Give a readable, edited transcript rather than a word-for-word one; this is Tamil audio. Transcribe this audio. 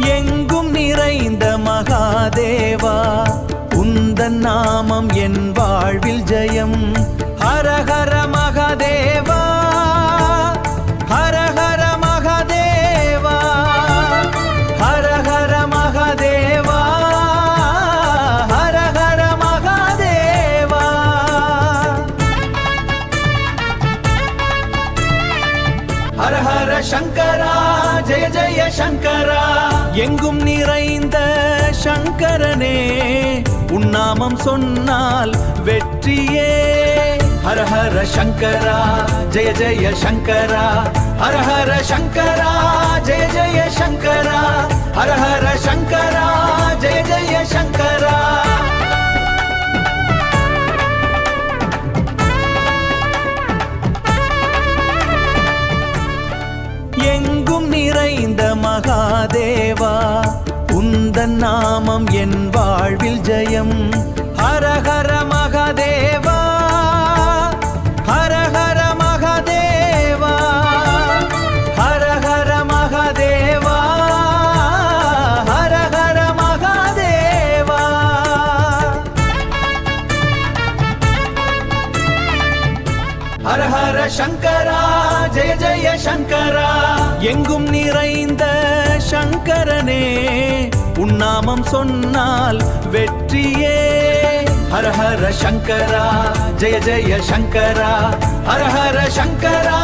எங்கும் நிறைந்த மகாதேவா உந்தன் நாமம் என் வாழ்வில் ஜெயம். ஹர ஹர மகாதேவா ஹர ஹர மகாதேவா ஹர ஹர மகாதேவா ஹர ஹர மகாதேவா. ஹர ஹர சங்கரா ஜெய ஜெய சங்கரா. எங்கும் நிறைந்த சங்கரனே உன்னாமம் சொன்னால் வெற்றியே. ஹர ஹர சங்கரா ஜெய ஜெய சங்கரா. ஹர ஹர சங்கரா ஜெய ஜெய சங்கரா. ஹர ஹர சங்கரா ஜெய ஜெய சங்கரா. எங்கும் நிறைந்த மகாதேவா உந்தன் நாமம் என் வாழ்வில் ஜெயம். ஹர ஹர மகாதேவா ஹர ஹர மகாதேவா ஹர ஹர மகாதேவா ஹர ஹர மகாதேவா. ஹர ஹர சங்கரா ஜெய ஜெய சங்கரா. எங்கும் நிறைந்த சங்கரனே உன்னாமம் சொன்னால் வெற்றியே. ஹர ஹர சங்கரா ஜெய ஜெய சங்கரா. ஹர ஹர சங்கரா